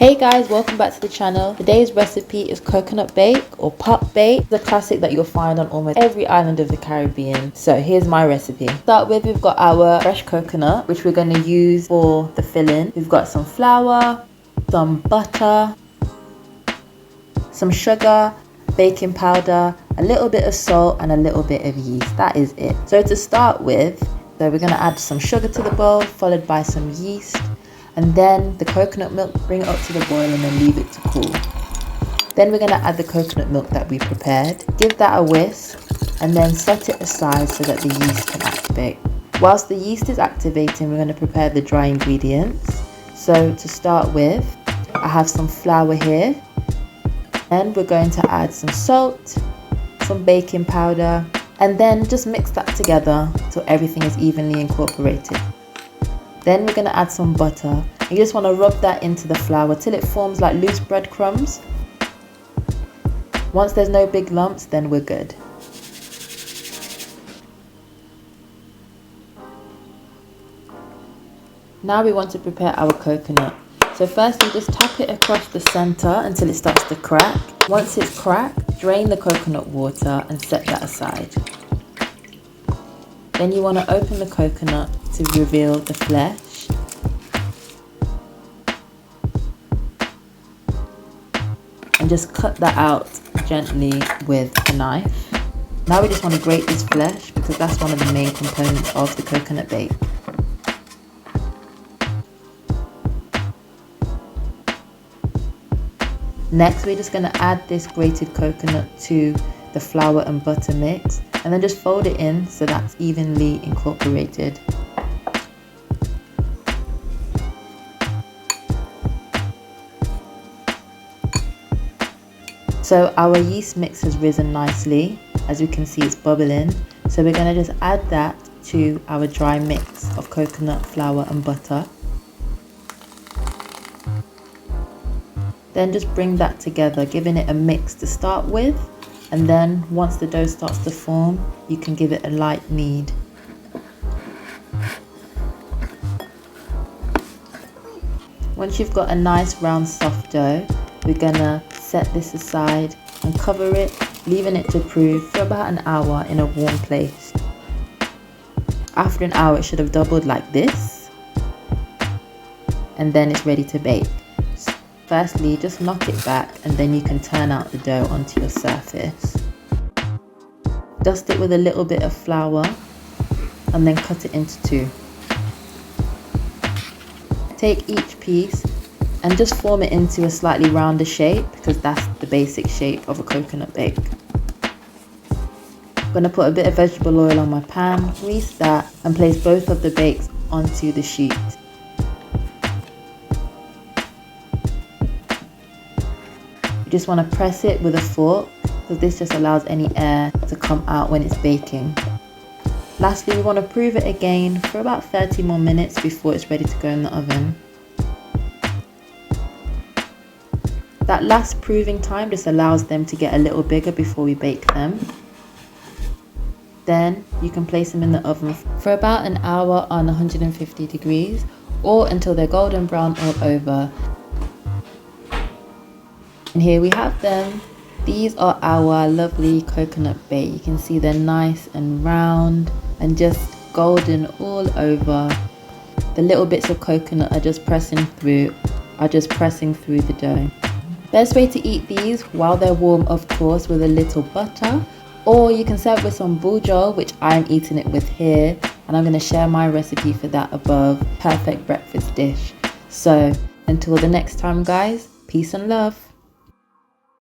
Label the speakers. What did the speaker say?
Speaker 1: Hey guys, welcome back to the channel. Today's recipe is coconut bake or pot bake, the classic that you'll find on almost every island of the Caribbean. So here's my recipe. To start with, we've got our fresh coconut, which we're going to use for the filling. We've got some flour, some butter, some sugar, baking powder, a little bit of salt, and a little bit of yeast. That is it. So to start with, we're going to add some sugar to the bowl, followed by some yeast. And then the coconut milk, bring it up to the boil and then leave it to cool. Then we're going to add the coconut milk that we prepared. Give that a whisk and then set it aside so that the yeast can activate. Whilst the yeast is activating, we're going to prepare the dry ingredients. So to start with, I have some flour here. And we're going to add some salt, some baking powder, and then just mix that together till everything is evenly incorporated. Then we're going to add some butter. You just want to rub that into the flour till it forms like loose breadcrumbs. Once there's no big lumps, then we're good. Now we want to prepare our coconut. So first we just tap it across the center until it starts to crack. Once it's cracked, drain the coconut water and set that aside. Then you want to open the coconut to reveal the flesh. And just cut that out gently with a knife. Now we just want to grate this flesh because that's one of the main components of the coconut bake. Next, we're just going to add this grated coconut to the flour and butter mix and then just fold it in so that's evenly incorporated. So our yeast mix has risen nicely. As you can see, it's bubbling. So we're going to just add that to our dry mix of coconut, flour and butter. Then just bring that together, giving it a mix to start with. And then once the dough starts to form, you can give it a light knead. Once you've got a nice round soft dough, we're gonna set this aside and cover it, leaving it to proof for about an hour in a warm place. After an hour, it should have doubled like this. And then it's ready to bake. Firstly, just knock it back and then you can turn out the dough onto your surface. Dust it with a little bit of flour and then cut it into two. Take each piece and just form it into a slightly rounder shape because that's the basic shape of a coconut bake. I'm going to put a bit of vegetable oil on my pan, grease that and place both of the bakes onto the sheet. You just want to press it with a fork because this just allows any air to come out when it's baking. Lastly, we want to prove it again for about 30 more minutes before it's ready to go in the oven. That last proving time just allows them to get a little bigger before we bake them. Then you can place them in the oven for about an hour on 150 degrees or until they're golden brown all over. And here we have them. These are our lovely coconut bake. You can see they're nice and round and just golden all over. The little bits of coconut are just pressing through the dough. Best way to eat these while they're warm, of course, with a little butter, or you can serve with some buljol, which I'm eating it with here, and I'm going to share my recipe for that above. Perfect breakfast dish. So until the next time, guys, peace and love.